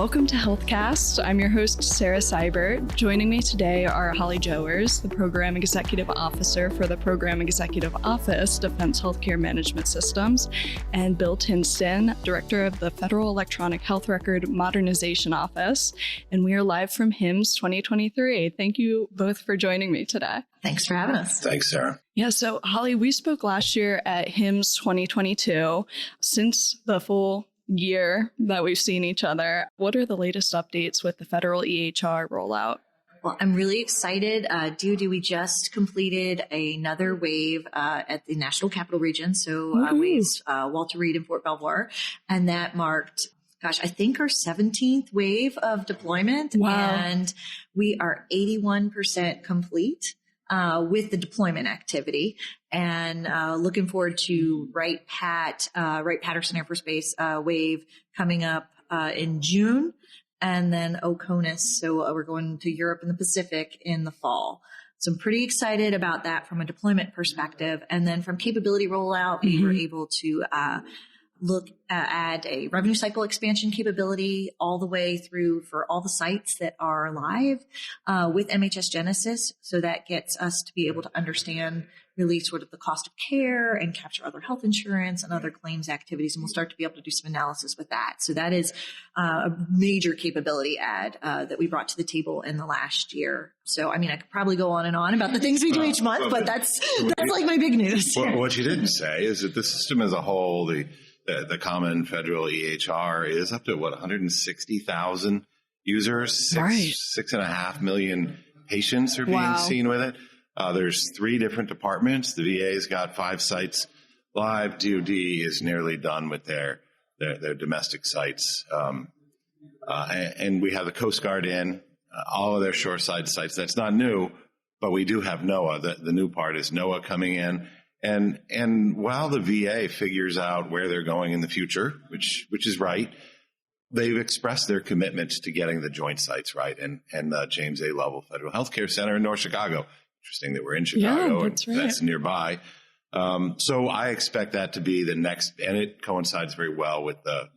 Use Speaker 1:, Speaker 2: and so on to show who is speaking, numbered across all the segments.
Speaker 1: Welcome to HealthCast. I'm your host, Sarah Seibert. Joining me today are Holly Joers, the Program Executive Officer for the Program Executive Office, Defense Healthcare Management Systems, and Bill Tinston, Director of the Federal Electronic Health Record Modernization Office. And we are live from HIMSS 2023. Thank you both for joining me today.
Speaker 2: Thanks for having us.
Speaker 3: Thanks, Sarah.
Speaker 1: Yeah, so Holly, we spoke last year at HIMSS 2022. Since the full year that we've seen each other, what are the latest updates with the federal EHR rollout?
Speaker 2: Well, I'm really excited. DOD, we just completed another wave at the National Capital Region, so waves Walter Reed and Fort Belvoir, and that marked, I think our 17th wave of deployment.
Speaker 1: Wow.
Speaker 2: And we are 81% complete with the deployment activity, and looking forward to Wright-Patterson Air Force Base wave coming up in June, and then Oceanic. So we're going to Europe and the Pacific in the fall. So I'm pretty excited about that from a deployment perspective. And then from capability rollout, we were able to add a revenue cycle expansion capability all the way through for all the sites that are live with MHS GENESIS. So that gets us to be able to understand really sort of the cost of care and capture other health insurance and other claims activities. And we'll start to be able to do some analysis with that. So that is a major capability add that we brought to the table in the last year. So, I mean, I could probably go on and on about the things we do each month, but that's like my big news.
Speaker 3: What you didn't say is that the system as a whole, the common federal EHR is up to 160,000 users, 6.5 million patients are being seen with it. There's 3 different departments. The VA's got 5 sites live. DOD is nearly done with their domestic sites. And we have the Coast Guard in all of their shoreside sites. That's not new, but we do have NOAA. The new part is NOAA coming in. And while the VA figures out where they're going in the future, which is right, they've expressed their commitment to getting the joint sites right. And the James A. Lovell Federal Healthcare Center in North Chicago. Interesting that we're in Chicago.
Speaker 1: Yeah, that's right.
Speaker 3: That's nearby. So I expect that to be the next, and it coincides very well with the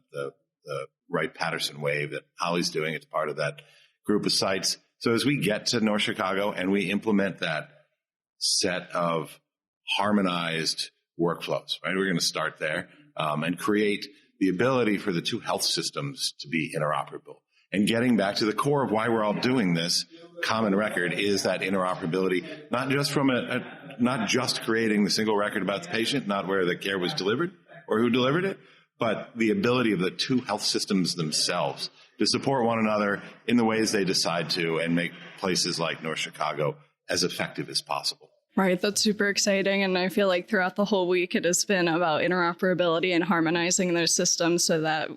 Speaker 3: Wright-Patterson wave that Holly's doing. It's part of that group of sites. So as we get to North Chicago and we implement that set of harmonized workflows, right? We're going to start there and create the ability for the two health systems to be interoperable. And getting back to the core of why we're all doing this common record is that interoperability, not just from not just creating the single record about the patient, not where the care was delivered or who delivered it, but the ability of the two health systems themselves to support one another in the ways they decide to and make places like North Chicago as effective as possible.
Speaker 1: Right. That's super exciting. And I feel like throughout the whole week, it has been about interoperability and harmonizing those systems so that,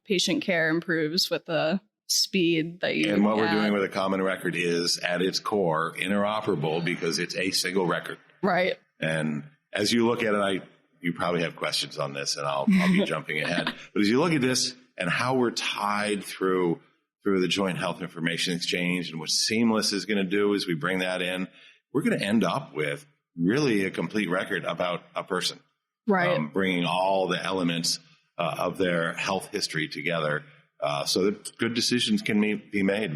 Speaker 1: patient care improves with the speed that you
Speaker 3: And what we're doing with a common record is at its core interoperable because it's a single record.
Speaker 1: Right.
Speaker 3: And as you look at it, you probably have questions on this and I'll be jumping ahead. But as you look at this and how we're tied through the Joint Health Information Exchange and what Seamless is going to do as we bring that in, we're going to end up with really a complete record about a person.
Speaker 1: Right.
Speaker 3: Bringing all the elements of their health history together so that good decisions can be made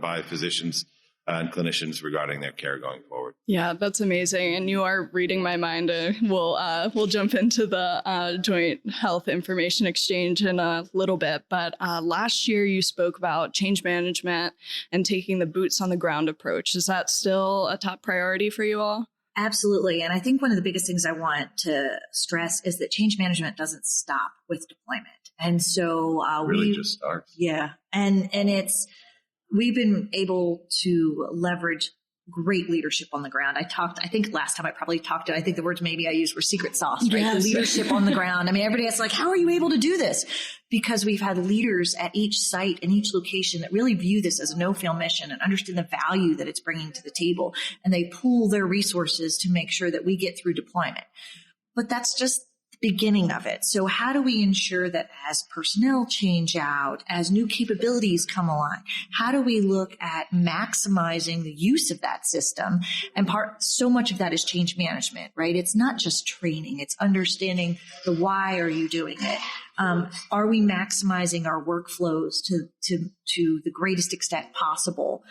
Speaker 3: by physicians and clinicians regarding their care going forward.
Speaker 1: Yeah, that's amazing. And you are reading my mind. We'll jump into the Joint Health Information Exchange in a little bit. But last year you spoke about change management and taking the boots on the ground approach. Is that still a top priority for you all?
Speaker 2: Absolutely. And I think one of the biggest things I want to stress is that change management doesn't stop with deployment. And so
Speaker 3: really just starts.
Speaker 2: Yeah. And we've been able to leverage great leadership on the ground. I think last time I think the words maybe I used were secret sauce, right?
Speaker 1: Yes.
Speaker 2: The leadership on the ground. I mean, everybody asks how are you able to do this? Because we've had leaders at each site and each location that really view this as a no-fail mission and understand the value that it's bringing to the table. And they pool their resources to make sure that we get through deployment. But that's just beginning of it. So how do we ensure that as personnel change out, as new capabilities come along, how do we look at maximizing the use of that system? And so much of that is change management, right? It's not just training. It's understanding the why are you doing it? Are we maximizing our workflows to the greatest extent possible?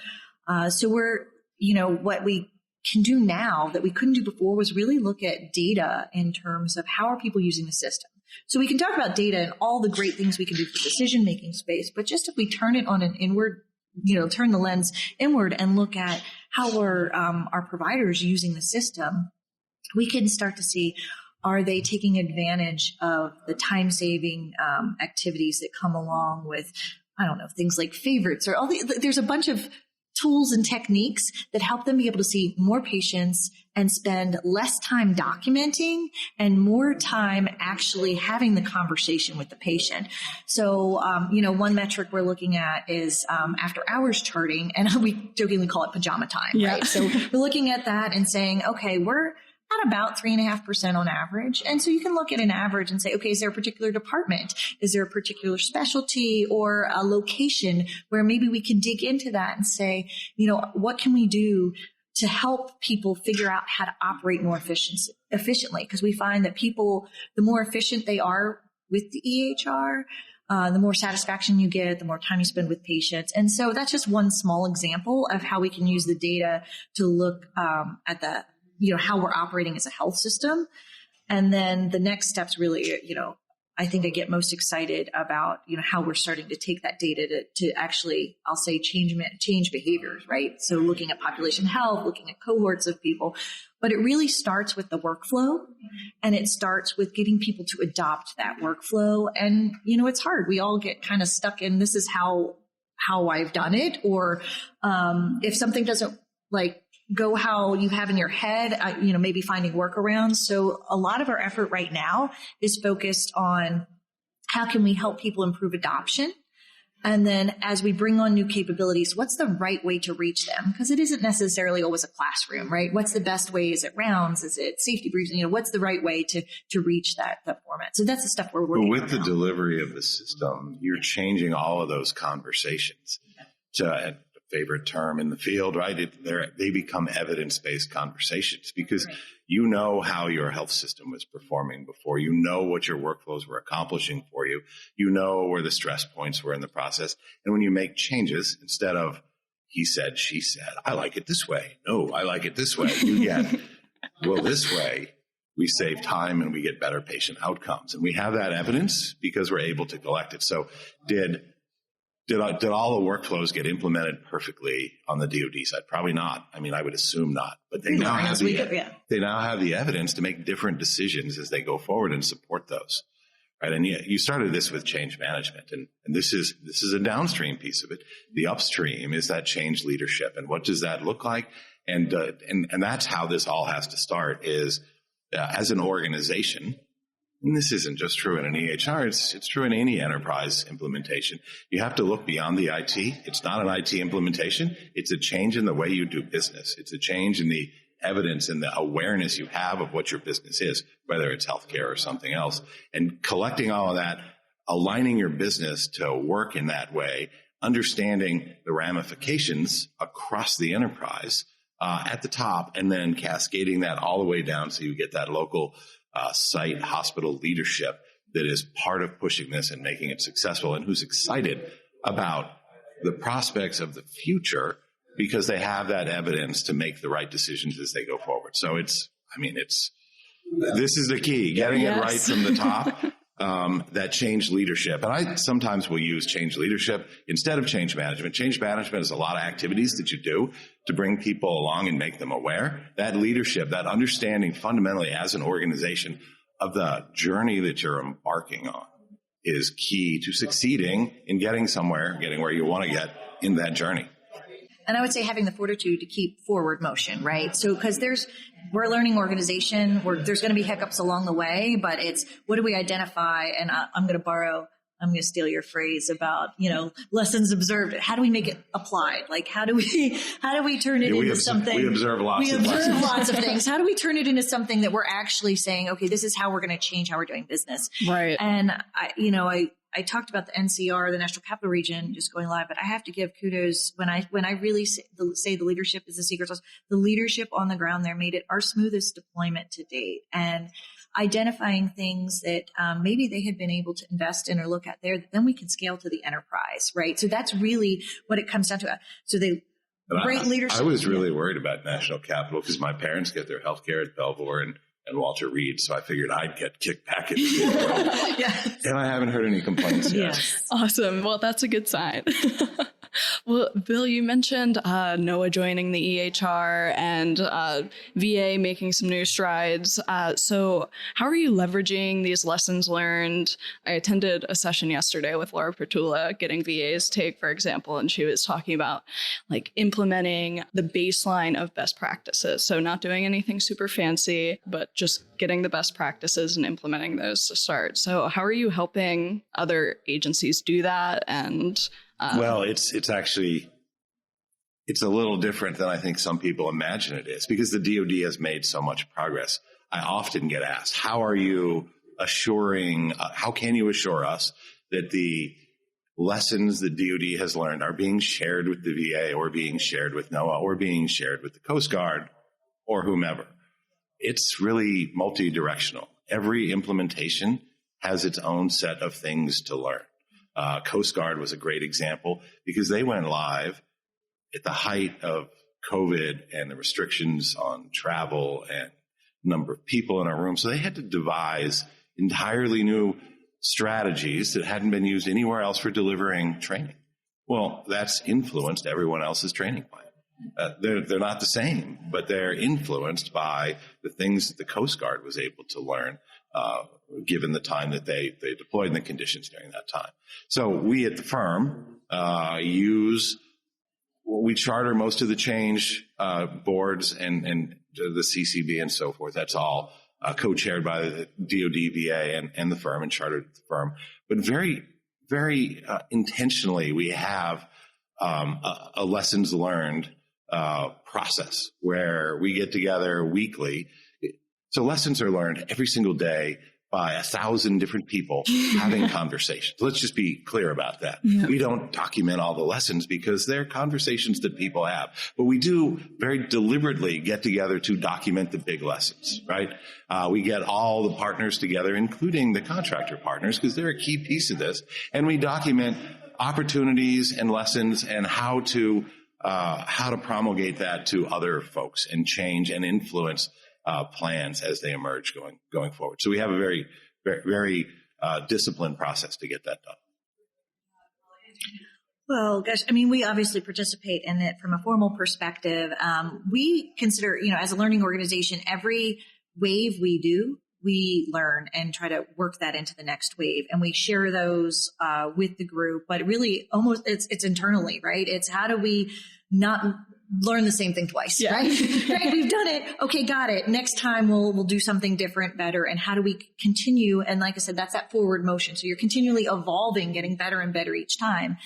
Speaker 2: So what we can do now that we couldn't do before was really look at data in terms of how are people using the system. So we can talk about data and all the great things we can do for decision-making space, but just if we turn it on an inward, turn the lens inward and look at how are our providers using the system, we can start to see, are they taking advantage of the time-saving activities that come along with, things like favorites or there's a bunch of tools and techniques that help them be able to see more patients and spend less time documenting and more time actually having the conversation with the patient. So, one metric we're looking at is after hours charting, and we jokingly call it pajama time, right? So we're looking at that and saying, okay, we're at about 3.5% on average. And so you can look at an average and say, okay, is there a particular department? Is there a particular specialty or a location where maybe we can dig into that and say, what can we do to help people figure out how to operate more efficiently? Because we find that people, the more efficient they are with the EHR, the more satisfaction you get, the more time you spend with patients. And so that's just one small example of how we can use the data to look at the how we're operating as a health system. And then the next steps really, I think I get most excited about, how we're starting to take that data to actually, I'll say change behaviors, right? So looking at population health, looking at cohorts of people, but it really starts with the workflow and it starts with getting people to adopt that workflow. And, it's hard. We all get kind of stuck in this is how I've done it. Or, if something doesn't go how you have in your head, maybe finding workarounds. So a lot of our effort right now is focused on how can we help people improve adoption? And then as we bring on new capabilities, what's the right way to reach them? Because it isn't necessarily always a classroom, right? What's the best way? Is it rounds? Is it safety briefs? What's the right way to reach that format? So that's the stuff we're working on.
Speaker 3: But with the delivery of the system, you're changing all of those conversations to favorite term in the field, right? They become evidence-based conversations because you know how your health system was performing before. You know what your workflows were accomplishing for you. You know where the stress points were in the process. And when you make changes, instead of he said, she said, I like it this way. No, I like it this way. You get, well, this way we save time and we get better patient outcomes. And we have that evidence because we're able to collect it. So did all the workflows get implemented perfectly on the DOD side? Probably not. I mean, I would assume not. But they now have the evidence to make different decisions as they go forward and support those, right? And you started this with change management, and this is a downstream piece of it. The upstream is that change leadership, and what does that look like? And that's how this all has to start. Is as an organization. And this isn't just true in an EHR, it's true in any enterprise implementation. You have to look beyond the IT. It's not an IT implementation. It's a change in the way you do business. It's a change in the evidence and the awareness you have of what your business is, whether it's healthcare or something else. And collecting all of that, aligning your business to work in that way, understanding the ramifications across the enterprise at the top, and then cascading that all the way down so you get that local site hospital leadership that is part of pushing this and making it successful and who's excited about the prospects of the future because they have that evidence to make the right decisions as they go forward. So this is the key, getting it right from the top, that change leadership. And I sometimes will use change leadership instead of change management. Change management is a lot of activities that you do to bring people along and make them aware. That leadership, that understanding fundamentally as an organization of the journey that you're embarking on is key to succeeding in getting somewhere, getting where you want to get in that journey.
Speaker 2: And I would say having the fortitude to keep forward motion, right? So, because we're a learning organization, there's going to be hiccups along the way, but it's what do we identify? And I'm going to steal your phrase about, lessons observed. How do we make it applied? Like, how do we turn it into something?
Speaker 3: We observe lots
Speaker 2: of things. How do we turn it into something that we're actually saying, okay, this is how we're going to change how we're doing business.
Speaker 1: Right.
Speaker 2: And I talked about the NCR, the National Capital Region, just going live, but I have to give kudos when I really say the leadership is the secret sauce. The leadership on the ground there made it our smoothest deployment to date. And identifying things that maybe they had been able to invest in or look at there, then we can scale to the enterprise, right? So that's really what it comes down to. So great leadership.
Speaker 3: I was really worried about National Capital because my parents get their healthcare at Belvoir and Walter Reed, so I figured I'd get kicked back into the world.
Speaker 2: Yes.
Speaker 3: And I haven't heard any complaints yet.
Speaker 2: Yes.
Speaker 1: Awesome. Well, that's a good sign. Well, Bill, you mentioned NOAA joining the EHR and VA making some new strides. So how are you leveraging these lessons learned? I attended a session yesterday with Laura Pertula, getting VA's take, for example, and she was talking about like implementing the baseline of best practices. So not doing anything super fancy, but just getting the best practices and implementing those to start. So how are you helping other agencies do that? And
Speaker 3: well, it's actually a little different than I think some people imagine it is, because the DOD has made so much progress. I often get asked, how can you assure us that the lessons the DOD has learned are being shared with the VA or being shared with NOAA or being shared with the Coast Guard or whomever? It's really multi-directional. Every implementation has its own set of things to learn. Coast Guard was a great example because they went live at the height of COVID and the restrictions on travel and number of people in our room. So they had to devise entirely new strategies that hadn't been used anywhere else for delivering training. Well, that's influenced everyone else's training plan. They're not the same, but they're influenced by the things that the Coast Guard was able to learn, given the time that they deployed and the conditions during that time. So we at the firm we charter most of the change boards and the CCB and so forth. That's all co-chaired by the DOD, VA, and the firm, and chartered at the firm. But very, very intentionally, we have a lessons learned process where we get together weekly. So lessons are learned every single day by 1,000 different people having conversations. Let's just be clear about that. Yeah. We don't document all the lessons because they're conversations that people have, but we do very deliberately get together to document the big lessons, right? We get all the partners together, including the contractor partners, because they're a key piece of this. And we document opportunities and lessons and how to promulgate that to other folks and change and influence plans as they emerge going forward. So we have a very, very, very disciplined process to get that done.
Speaker 2: Well, gosh, I mean, we obviously participate in it from a formal perspective. We consider, as a learning organization, every wave we do, we learn and try to work that into the next wave. And we share those with the group, but really almost it's internally, right? It's how do we not learn the same thing twice, right? Right? We've done it. Okay, got it. Next time we'll do something different, better. And how do we continue? And like I said, that's that forward motion. So you're continually evolving, getting better and better each time.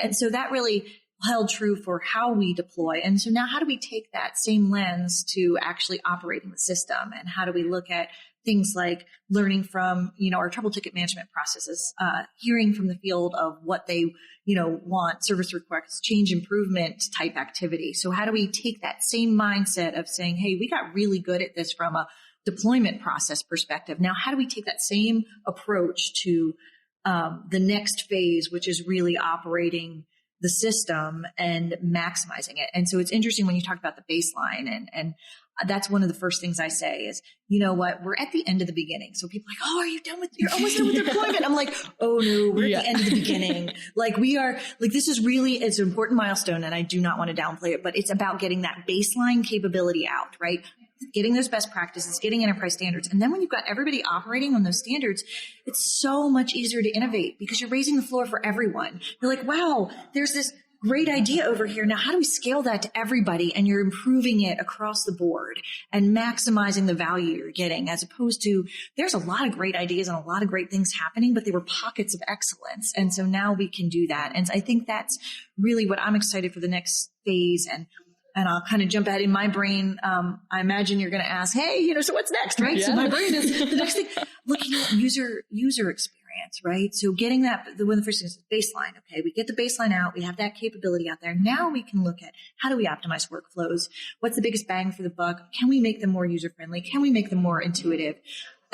Speaker 2: And so that really held true for how we deploy. And so now how do we take that same lens to actually operating the system? And how do we look at things like learning from, our trouble ticket management processes, hearing from the field of what they, want, service requests, change improvement type activity. So how do we take that same mindset of saying, hey, we got really good at this from a deployment process perspective. Now, how do we take that same approach to the next phase, which is really operating the system and maximizing it? And so it's interesting when you talk about the baseline, and that's one of the first things I say is, you know what, we're at the end of the beginning. So people are like, oh, you're almost done with deployment. I'm like, oh no, we're at the end of the beginning. Like this is really, it's an important milestone, and I do not want to downplay it, but it's about getting that baseline capability out, right? Getting those best practices, getting enterprise standards. And then when you've got everybody operating on those standards, it's so much easier to innovate because you're raising the floor for everyone. You're like, wow, there's this great idea over here. Now, how do we scale that to everybody? And you're improving it across the board and maximizing the value you're getting, as opposed to there's a lot of great ideas and a lot of great things happening, but they were pockets of excellence. And so now we can do that. And I think that's really what I'm excited for the next phase. And I'll kind of jump ahead in my brain. I imagine you're going to ask, hey, so what's next, right? Yeah. So my brain is the next thing, looking at user experience, right? So getting one of the first things is baseline. Okay, we get the baseline out. We have that capability out there. Now we can look at how do we optimize workflows? What's the biggest bang for the buck? Can we make them more user friendly? Can we make them more intuitive?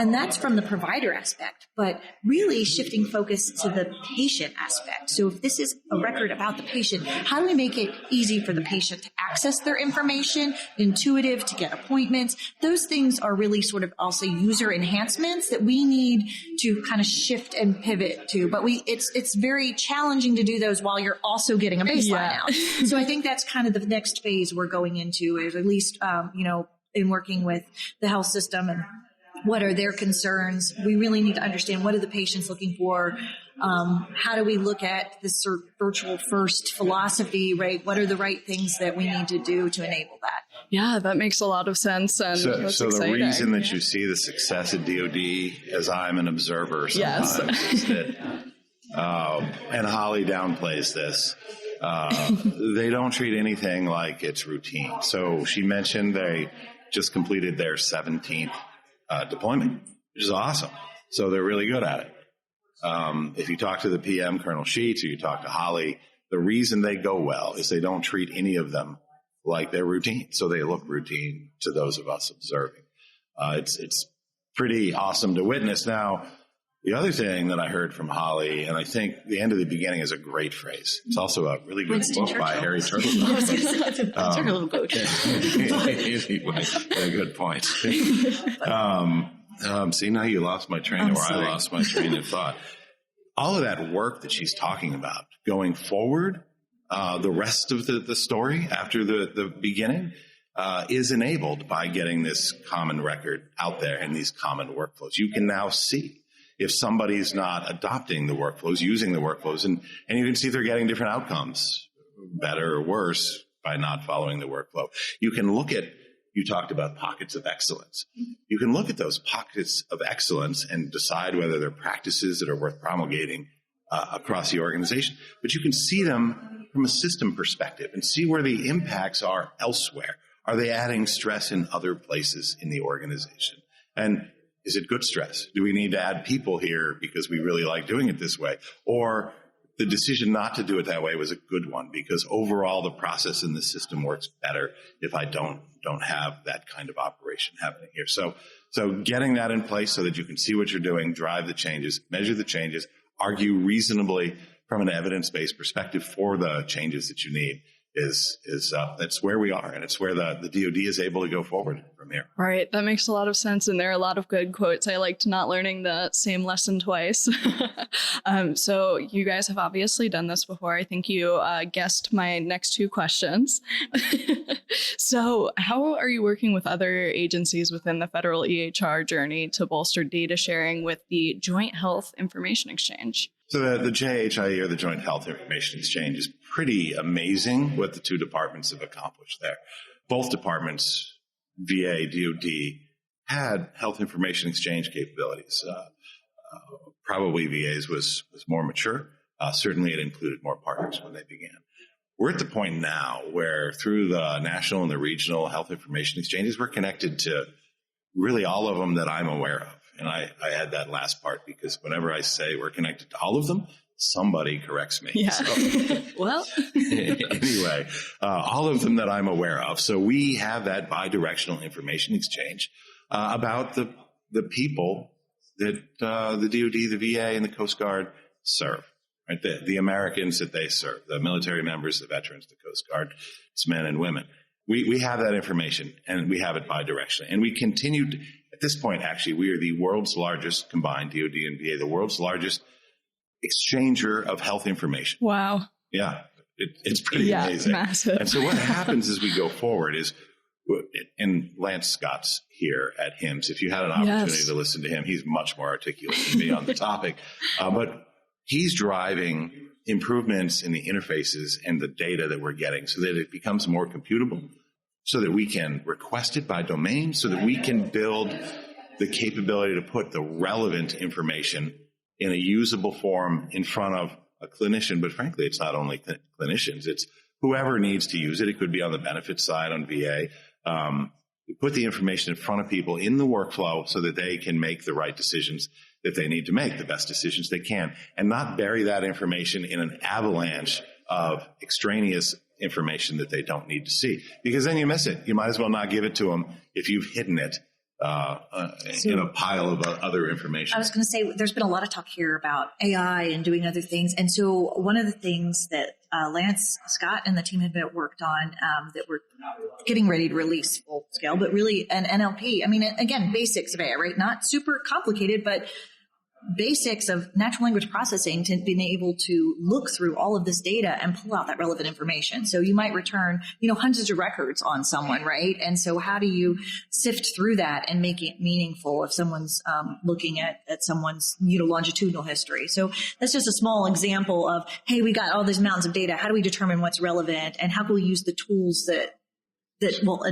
Speaker 2: And that's from the provider aspect, but really shifting focus to the patient aspect. So if this is a record about the patient, how do we make it easy for the patient to access their information, intuitive to get appointments? Those things are really sort of, I'll say, user enhancements that we need to kind of shift and pivot to. But it's very challenging to do those while you're also getting a baseline out. So I think that's kind of the next phase we're going into, is at least, in working with the health system and what are their concerns. We really need to understand, what are the patients looking for? How do we look at this sort of virtual first philosophy, right? What are the right things that we need to do to enable that?
Speaker 1: Yeah, that makes a lot of sense. And
Speaker 3: so the reason that
Speaker 1: Yeah.
Speaker 3: you see the success at DOD, as I'm an observer sometimes, is that, and Holly downplays this, they don't treat anything like it's routine. So she mentioned they just completed their 17th deployment, which is awesome. So they're really good at it. If you talk to the PM, Colonel Sheets, or you talk to Holly, the reason they go well is they don't treat any of them like they're routine. So they look routine to those of us observing. It's pretty awesome to witness. Now, the other thing that I heard from Holly, and I think the end of the beginning is a great phrase. It's also a really good book by Harry Turtledove. A good point. See, now you lost my train, I lost my train of thought. All of that work that she's talking about going forward, the rest of the story after the beginning, is enabled by getting this common record out there and these common workflows. You can now see if somebody's not adopting the workflows, using the workflows, and you can see if they're getting different outcomes, better or worse, by not following the workflow. You can look at, you talked about pockets of excellence. You can look at those pockets of excellence and decide whether they're practices that are worth promulgating across the organization. But you can see them from a system perspective and see where the impacts are elsewhere. Are they adding stress in other places in the organization? And is it good stress? Do we need to add people here because we really like doing it this way? Or the decision not to do it that way was a good one because overall the process in the system works better if I don't have that kind of operation happening here. So getting that in place so that you can see what you're doing, drive the changes, measure the changes, argue reasonably from an evidence-based perspective for the changes that you need is that's where we are, and it's where the DOD is able to go forward from here.
Speaker 1: Right. That makes a lot of sense. And there are a lot of good quotes. I liked not learning the same lesson twice. So you guys have obviously done this before. I think you guessed my next two questions. So how are you working with other agencies within the federal EHR journey to bolster data sharing with the Joint Health Information Exchange?
Speaker 3: So the JHIE, or the Joint Health Information Exchange, is pretty amazing what the two departments have accomplished there. Both departments, VA, DOD, had health information exchange capabilities. Probably VA's was more mature. Certainly it included more partners when they began. We're at the point now where through the national and the regional health information exchanges, we're connected to really all of them that I'm aware of. And I add that last part because whenever I say we're connected to all of them, somebody corrects me.
Speaker 1: Yeah.
Speaker 3: So,
Speaker 1: Well,
Speaker 3: anyway, all of them that I'm aware of. So we have that bidirectional information exchange about the people that the DOD, the VA, and the Coast Guard serve. Right, the Americans that they serve, the military members, the veterans, the Coast Guard, it's men and women. We have that information, and we have it bidirectionally. And we continue to, at this point, actually, we are the world's largest combined DOD and VA, the world's largest exchanger of health information.
Speaker 1: wow.
Speaker 3: Yeah, it's pretty amazing.
Speaker 1: Massive.
Speaker 3: And so what happens as we go forward is, and Lance Scott's here at HIMSS. If you had an opportunity to listen to him, he's much more articulate than me on the topic. But he's driving improvements in the interfaces and the data that we're getting so that it becomes more computable, so that we can request it by domain, so that we can build the capability to put the relevant information in a usable form in front of a clinician. But frankly, it's not only clinicians, it's whoever needs to use it. It could be on the benefits side on VA. We put the information in front of people in the workflow so that they can make the right decisions that they need to make, the best decisions they can, and not bury that information in an avalanche of extraneous information that they don't need to see, because then you miss it. You might as well not give it to them if you've hidden it in a pile of other information.
Speaker 2: I was going to say, there's been a lot of talk here about AI and doing other things. And so one of the things that Lance, Scott, and the team had worked on that we're getting ready to release full scale, but really an NLP. I mean, again, basics of AI, right? Not super complicated, but basics of natural language processing to being able to look through all of this data and pull out that relevant information. So you might return, hundreds of records on someone, right? And so how do you sift through that and make it meaningful if someone's looking at someone's longitudinal history? So that's just a small example of, hey, we got all these mountains of data. How do we determine what's relevant, and how can we use the tools that will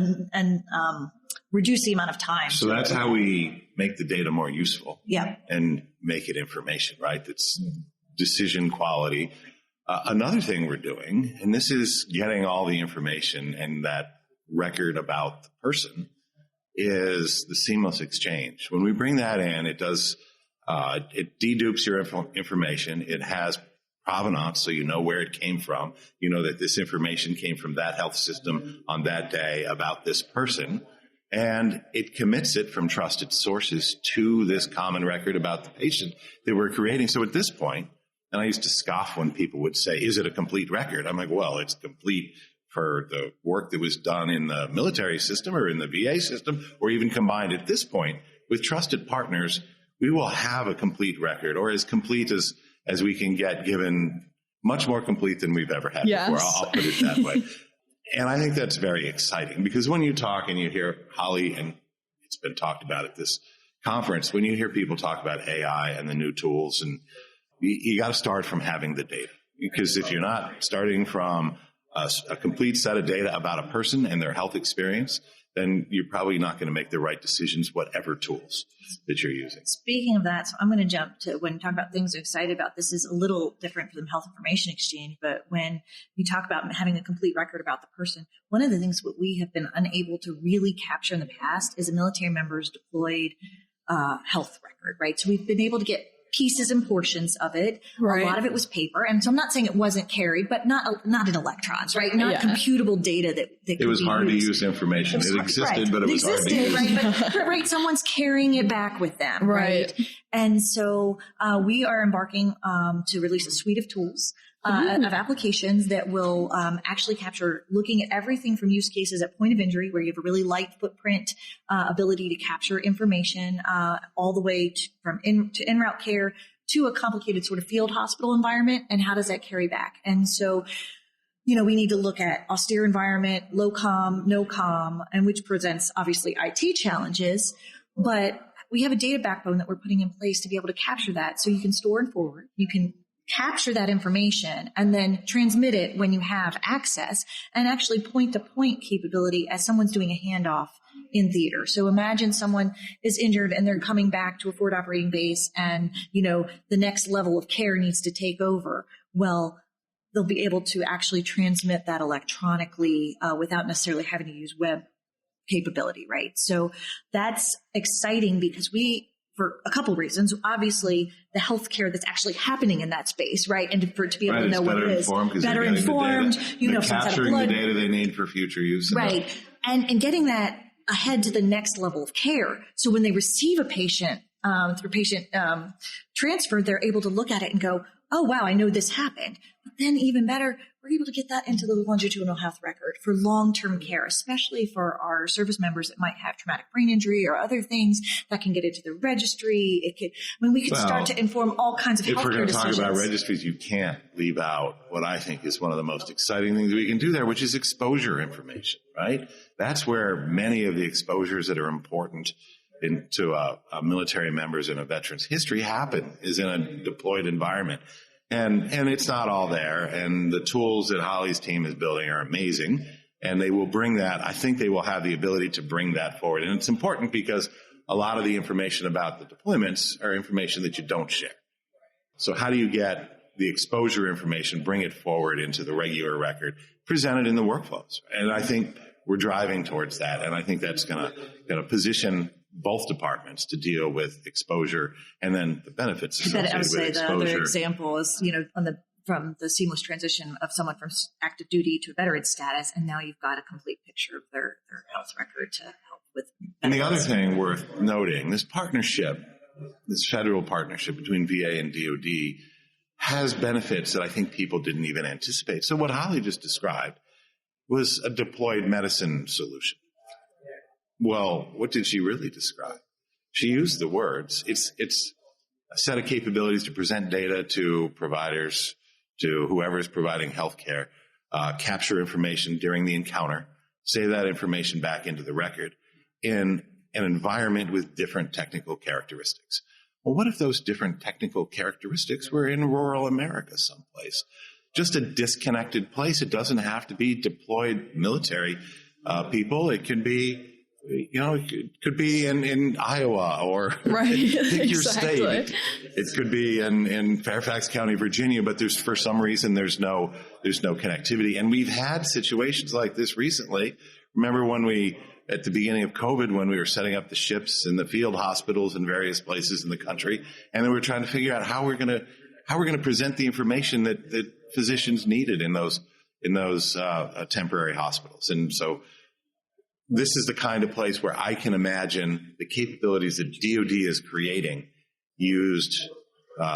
Speaker 2: reduce the amount of time?
Speaker 3: So that's how we make the data more useful.
Speaker 2: Yeah.
Speaker 3: And make it information, right? That's decision quality. Another thing we're doing, and this is getting all the information and that record about the person, is the seamless exchange. When we bring that in, it does, it dedupes your information. It has provenance, so you know where it came from. You know that this information came from that health system on that day about this person. And it commits it from trusted sources to this common record about the patient that we're creating. So at this point, and I used to scoff when people would say, is it a complete record? I'm like, well, it's complete for the work that was done in the military system or in the VA system, or even combined at this point with trusted partners. We will have a complete record, or as complete as we can get, given much more complete than we've ever had before. I'll put it that way. And I think that's very exciting, because when you talk and you hear Holly, and it's been talked about at this conference, when you hear people talk about AI and the new tools, and you got to start from having the data, because if you're not starting from a complete set of data about a person and their health experience, then you're probably not going to make the right decisions, whatever tools that you're using.
Speaker 2: Speaking of that, so I'm going to jump to, when talking about things I'm excited about, this is a little different from health information exchange, but when you talk about having a complete record about the person, one of the things that we have been unable to really capture in the past is a military member's deployed health record, right? So we've been able to get pieces and portions of it. Right. A lot of it was paper. And so I'm not saying it wasn't carried, but not in electrons, right? Not computable data that
Speaker 3: it was hard to use information. It existed, but it was hard to use.
Speaker 2: Right? But, right. Someone's carrying it back with them. Right. And so we are embarking to release a suite of tools of applications that will actually capture, looking at everything from use cases at point of injury, where you have a really light footprint ability to capture information, all the way to en route care to a complicated sort of field hospital environment, and how does that carry back? And so, we need to look at austere environment, low comm, no comm, and which presents obviously IT challenges, but we have a data backbone that we're putting in place to be able to capture that, so you can store and forward, you can capture that information and then transmit it when you have access, and actually point-to-point capability as someone's doing a handoff in theater. So imagine someone is injured and they're coming back to a forward operating base, and, the next level of care needs to take over. Well, they'll be able to actually transmit that electronically without necessarily having to use web capability, right? So that's exciting, because for a couple of reasons. Obviously, the healthcare that's actually happening in that space, right? And to be able to know what it is. Better informed,
Speaker 3: capturing the data they need for future use.
Speaker 2: Right. And getting that ahead to the next level of care. So when they receive a patient through patient transfer, they're able to look at it and go, oh, wow, I know this happened. But then even better, we're able to get that into the longitudinal health record for long-term care, especially for our service members that might have traumatic brain injury or other things that can get into the registry. We could start to inform all kinds of healthcare decisions. If we're going to talk
Speaker 3: about registries, you can't leave out what I think is one of the most exciting things we can do there, which is exposure information, right? That's where many of the exposures that are important into military members in a veteran's history happen, is in a deployed environment. And it's not all there. And the tools that Holly's team is building are amazing. And they will bring that. I think they will have the ability to bring that forward. And it's important, because a lot of the information about the deployments are information that you don't share. So how do you get the exposure information, bring it forward into the regular record, presented in the workflows? And I think we're driving towards that. And I think that's going to position both departments to deal with exposure and then the benefits associated with exposure.
Speaker 2: The other example is, from the seamless transition of someone from active duty to veteran status, and now you've got a complete picture of their health record to help with
Speaker 3: And the other thing worth noting, this federal partnership between VA and DOD has benefits that I think people didn't even anticipate. So what Holly just described was a deployed medicine solution. Well, what did she really describe? She used the words. It's a set of capabilities to present data to providers, to whoever is providing healthcare, capture information during the encounter, save that information back into the record in an environment with different technical characteristics. Well, what if those different technical characteristics were in rural America someplace? Just a disconnected place. It doesn't have to be deployed military people. It can be, it could be in Iowa or
Speaker 1: right.
Speaker 3: pick your
Speaker 1: Exactly.
Speaker 3: state. It could be in Fairfax County, Virginia, but for some reason there's no connectivity. And we've had situations like this recently. Remember when at the beginning of COVID, when we were setting up the ships in the field hospitals in various places in the country, and then we're trying to figure out how we're going to present the information that physicians needed in those temporary hospitals. And so this is the kind of place where I can imagine the capabilities that DOD is creating used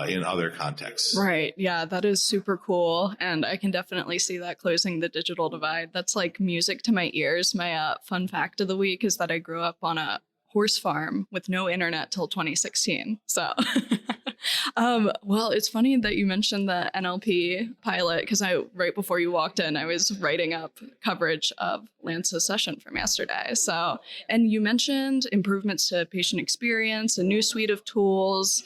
Speaker 3: in other contexts.
Speaker 1: Right. Yeah, that is super cool. And I can definitely see that closing the digital divide. That's like music to my ears. My fun fact of the week is that I grew up on a horse farm with no internet till 2016. So, well, it's funny that you mentioned the NLP pilot, because right before you walked in, I was writing up coverage of Lance's session from yesterday. So, and you mentioned improvements to patient experience, a new suite of tools.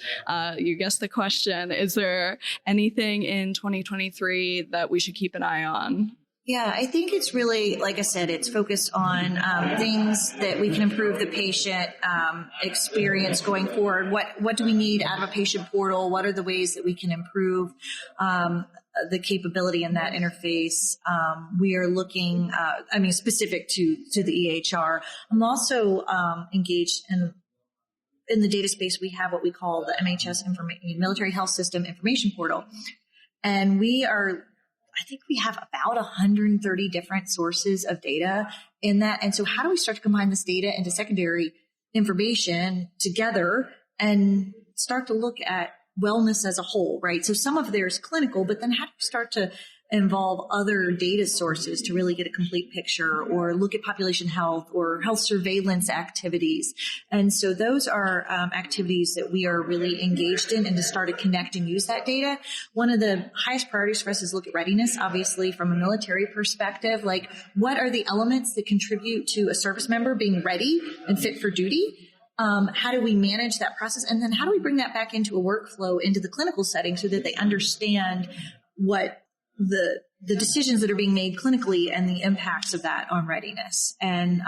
Speaker 1: You guessed the question. Is there anything in 2023 that we should keep an eye on?
Speaker 2: Yeah, I think it's really, like I said, it's focused on things that we can improve the patient experience going forward. What do we need out of a patient portal? What are the ways that we can improve the capability in that interface? We are looking, specific to the EHR. I'm also engaged in the data space. We have what we call the MHS Military Health System Information Portal, and I think we have about 130 different sources of data in that. And so how do we start to combine this data into secondary information together and start to look at wellness as a whole, right? So some of there's clinical, but then how do we start to involve other data sources to really get a complete picture, or look at population health or health surveillance activities? And so those are activities that we are really engaged in, and to start to connect and use that data. One of the highest priorities for us is look at readiness, obviously from a military perspective. Like, what are the elements that contribute to a service member being ready and fit for duty? How do we manage that process? And then how do we bring that back into a workflow, into the clinical setting, so that they understand what the decisions that are being made clinically and the impacts of that on readiness. And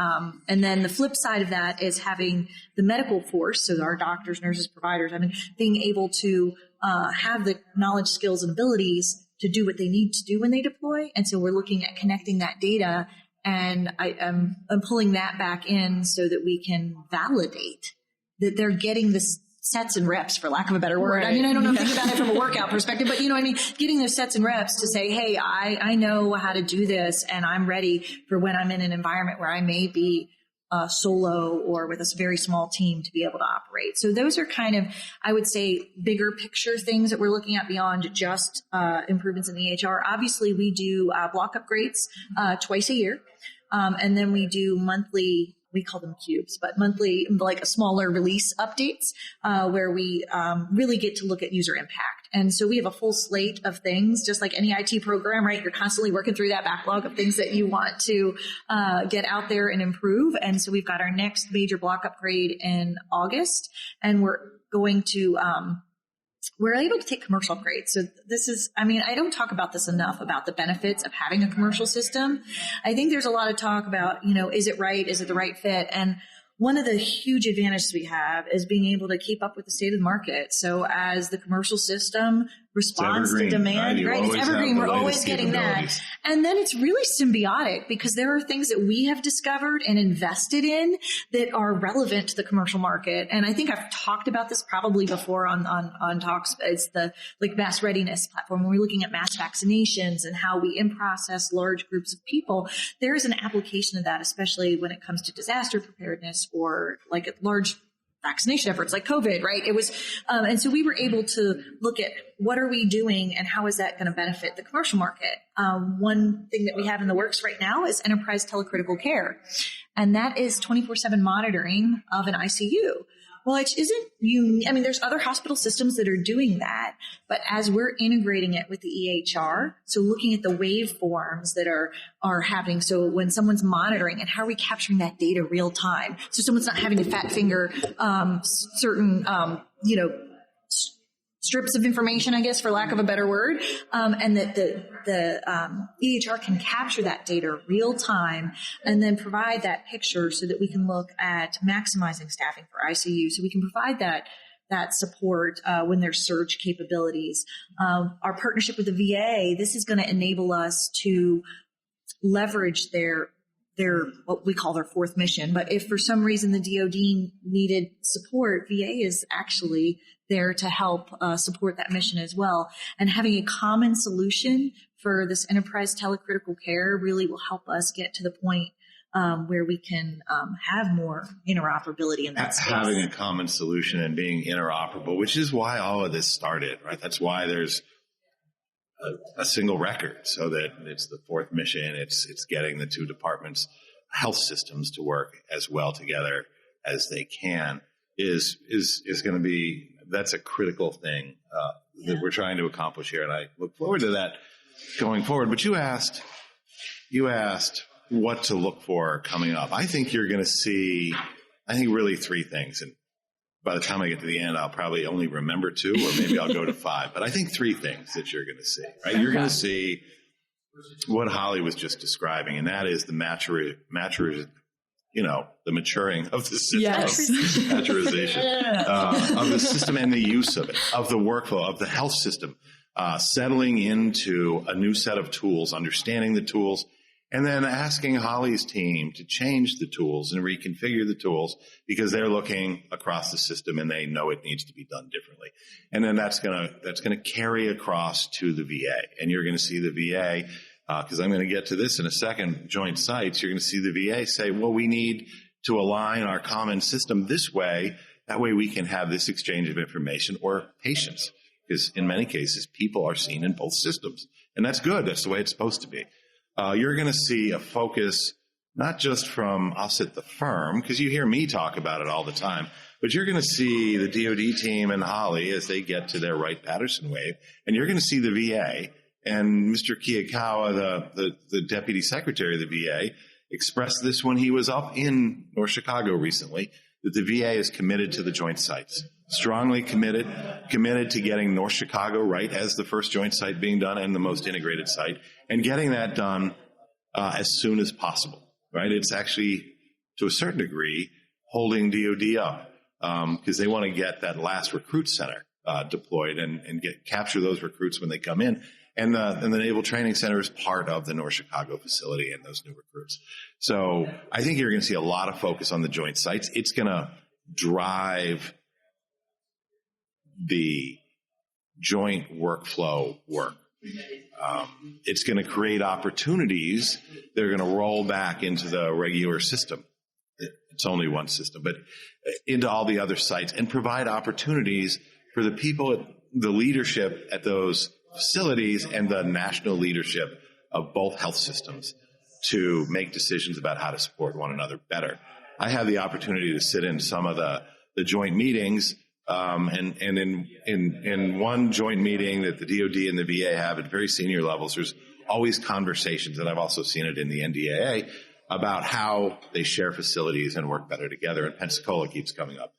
Speaker 2: then the flip side of that is having the medical force, so our doctors, nurses, providers, being able to have the knowledge, skills, and abilities to do what they need to do when they deploy. And so we're looking at connecting that data, and I'm pulling that back in so that we can validate that they're getting this sets and reps, for lack of a better word.
Speaker 1: Right.
Speaker 2: I don't know, think about it from a workout perspective, but getting those sets and reps to say, hey, I know how to do this, and I'm ready for when I'm in an environment where I may be solo or with a very small team to be able to operate. So those are kind of, I would say, bigger picture things that we're looking at beyond just improvements in the EHR. Obviously, we do block upgrades twice a year, and then we do monthly, we call them cubes, but monthly, like a smaller release updates, where we really get to look at user impact. And so we have a full slate of things, just like any IT program, right? You're constantly working through that backlog of things that you want to get out there and improve. And so we've got our next major block upgrade in August, and we're going to we're able to take commercial upgrades. So this is, I don't talk about this enough, about the benefits of having a commercial system. I think there's a lot of talk about, is it right? Is it the right fit? And one of the huge advantages we have is being able to keep up with the state of the market. So as the commercial system response to demand, right? It's evergreen. We're always getting that. And then it's really symbiotic because there are things that we have discovered and invested in that are relevant to the commercial market. And I think I've talked about this probably before on talks. It's the mass readiness platform. When we're looking at mass vaccinations and how we in-process large groups of people, there is an application of that, especially when it comes to disaster preparedness or like large vaccination efforts like COVID, right? It was, and so we were able to look at what are we doing and how is that going to benefit the commercial market. One thing that we have in the works right now is enterprise telecritical care. And that is 24/7 monitoring of an ICU. Well, it isn't unique. I mean, there's other hospital systems that are doing that, but as we're integrating it with the EHR, so looking at the waveforms that are happening. So when someone's monitoring, and how are we capturing that data real time? So someone's not having to fat finger certain, strips of information, I guess, for lack of a better word, and that the EHR can capture that data real time and then provide that picture so that we can look at maximizing staffing for ICU. So we can provide that support when there's surge capabilities. Our partnership with the VA, this is going to enable us to leverage their what we call their fourth mission. But if for some reason the DOD needed support, VA is actually there to help support that mission as well. And having a common solution for this enterprise telecritical care really will help us get to the point where we can have more interoperability in that space.
Speaker 3: Having a common solution and being interoperable, which is why all of this started, right? That's why there's a single record, so that it's the fourth mission. It's getting the two departments' health systems to work as well together as they can is going to be, that's a critical thing that we're trying to accomplish here. And I look forward to that going forward. But you asked what to look for coming up. I think you're going to see, really three things. And by the time I get to the end, I'll probably only remember two, or maybe I'll go to five. But I think three things that you're going to see, right? You're going to see what Holly was just describing, and that is the the maturing of the system, maturization of the system and the use of it, of the workflow, of the health system, settling into a new set of tools, understanding the tools, and then asking Holly's team to change the tools and reconfigure the tools because they're looking across the system and they know it needs to be done differently. And then that's gonna carry across to the VA. And you're gonna see the VA, because I'm gonna get to this in a second, joint sites, you're gonna see the VA say, well, we need to align our common system this way. That way we can have this exchange of information, or patients, because in many cases, people are seen in both systems. And that's good. That's the way it's supposed to be. You're going to see a focus, not just from us at the firm, because you hear me talk about it all the time, but you're going to see the DOD team and Holly as they get to their Wright-Patterson wave, and you're going to see the VA. And Mr. Kiyakawa, the Deputy Secretary of the VA, expressed this when he was up in North Chicago recently, that the VA is committed to the joint sites. Strongly committed to getting North Chicago right as the first joint site being done and the most integrated site, and getting that done as soon as possible, right? It's actually, to a certain degree, holding DOD up because they want to get that last recruit center deployed and capture those recruits when they come in. And the Naval Training Center is part of the North Chicago facility and those new recruits. So I think you're going to see a lot of focus on the joint sites. It's going to drive the joint workflow work. It's going to create opportunities that are going to roll back into the regular system. It's only one system, but into all the other sites, and provide opportunities for the people, the leadership at those facilities and the national leadership of both health systems to make decisions about how to support one another better. I had the opportunity to sit in some of the joint meetings. And in one joint meeting that the DOD and the VA have at very senior levels, there's always conversations, and I've also seen it in the NDAA, about how they share facilities and work better together. And Pensacola keeps coming up.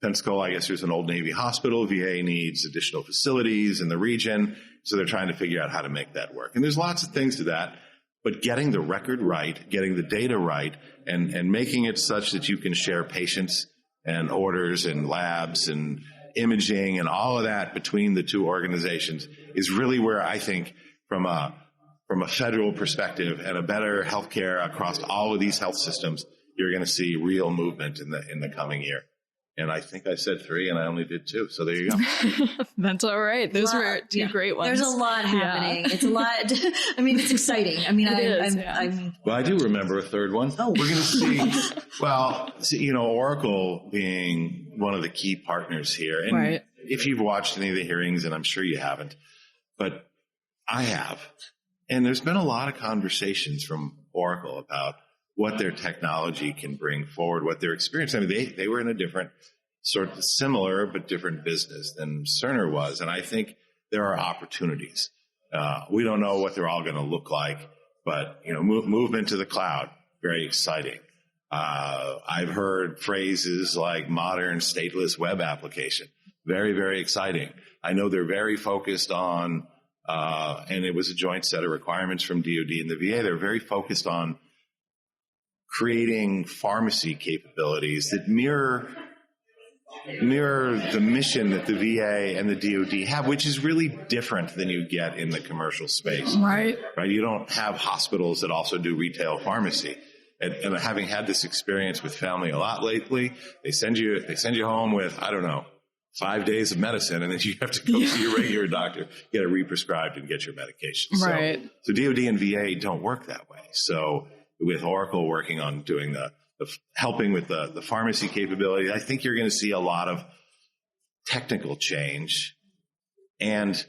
Speaker 3: Pensacola, I guess there's an old Navy hospital. VA needs additional facilities in the region, so they're trying to figure out how to make that work. And there's lots of things to that, but getting the record right, getting the data right, and making it such that you can share patients and orders and labs and imaging and all of that between the two organizations is really where I think from a federal perspective and a better healthcare across all of these health systems, you're going to see real movement in the coming year. And I think I said 3 and I only did 2. So there you go.
Speaker 1: That's all right. Those were 2 great ones.
Speaker 2: There's a lot happening. It's a lot. I mean, it's exciting. I mean,
Speaker 3: Well, I do remember a third one.
Speaker 2: Oh,
Speaker 3: we're going to see, Oracle being one of the key partners here. And if you've watched any of the hearings, and I'm sure you haven't, but I have. And there's been a lot of conversations from Oracle about what their technology can bring forward, what their experience. I mean, they were in a different sort of similar but different business than Cerner was. And I think there are opportunities. We don't know what they're all going to look like, but, movement to the cloud, very exciting. I've heard phrases like modern stateless web application, very, very exciting. I know they're very focused on, and it was a joint set of requirements from DOD and the VA. They're very focused on creating pharmacy capabilities that mirror the mission that the VA and the DOD have, which is really different than you get in the commercial space.
Speaker 1: Right.
Speaker 3: You don't have hospitals that also do retail pharmacy. And having had this experience with family a lot lately, they send you home with, 5 days of medicine, and then you have to go see your regular doctor, get it re-prescribed, and get your medication.
Speaker 1: Right.
Speaker 3: So DOD and VA don't work that way. So with Oracle working on doing the helping with the pharmacy capability, I think you're going to see a lot of technical change and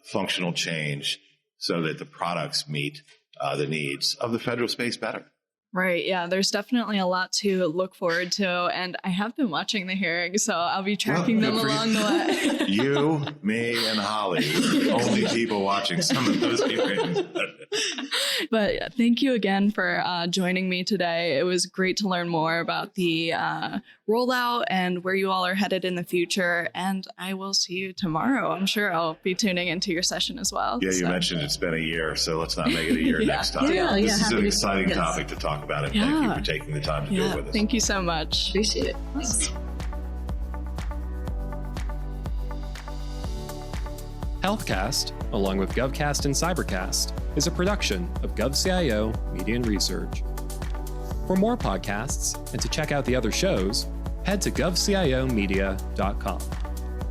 Speaker 3: functional change so that the products meet the needs of the federal space better.
Speaker 1: Right. Yeah. There's definitely a lot to look forward to. And I have been watching the hearings, so I'll be tracking them along the way.
Speaker 3: You, me, and Holly, only people watching some of those hearings.
Speaker 1: But thank you again for joining me today. It was great to learn more about the rollout and where you all are headed in the future. And I will see you tomorrow. I'm sure I'll be tuning into your session as well.
Speaker 3: Yeah, you mentioned it's been a year, so let's not make it a year next time. This is an exciting topic to talk about it. Thank you for taking the time to do it with us.
Speaker 1: Thank you so much.
Speaker 2: Appreciate it. Thanks.
Speaker 4: HealthCast, along with GovCast and Cybercast, is a production of GovCIO Media and Research. For more podcasts and to check out the other shows, head to govciomedia.com.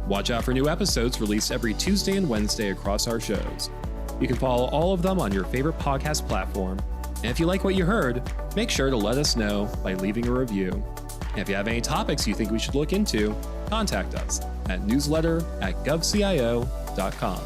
Speaker 4: Watch out for new episodes released every Tuesday and Wednesday across our shows. You can follow all of them on your favorite podcast platform. And if you like what you heard, make sure to let us know by leaving a review. And if you have any topics you think we should look into, contact us at newsletter@govcio.com.